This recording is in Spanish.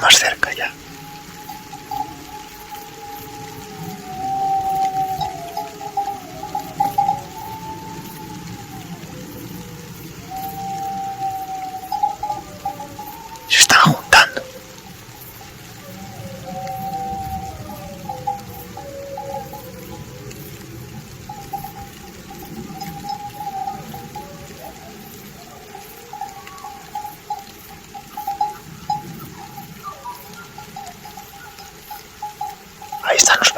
más cerca ya. Se están juntando. Ahí están los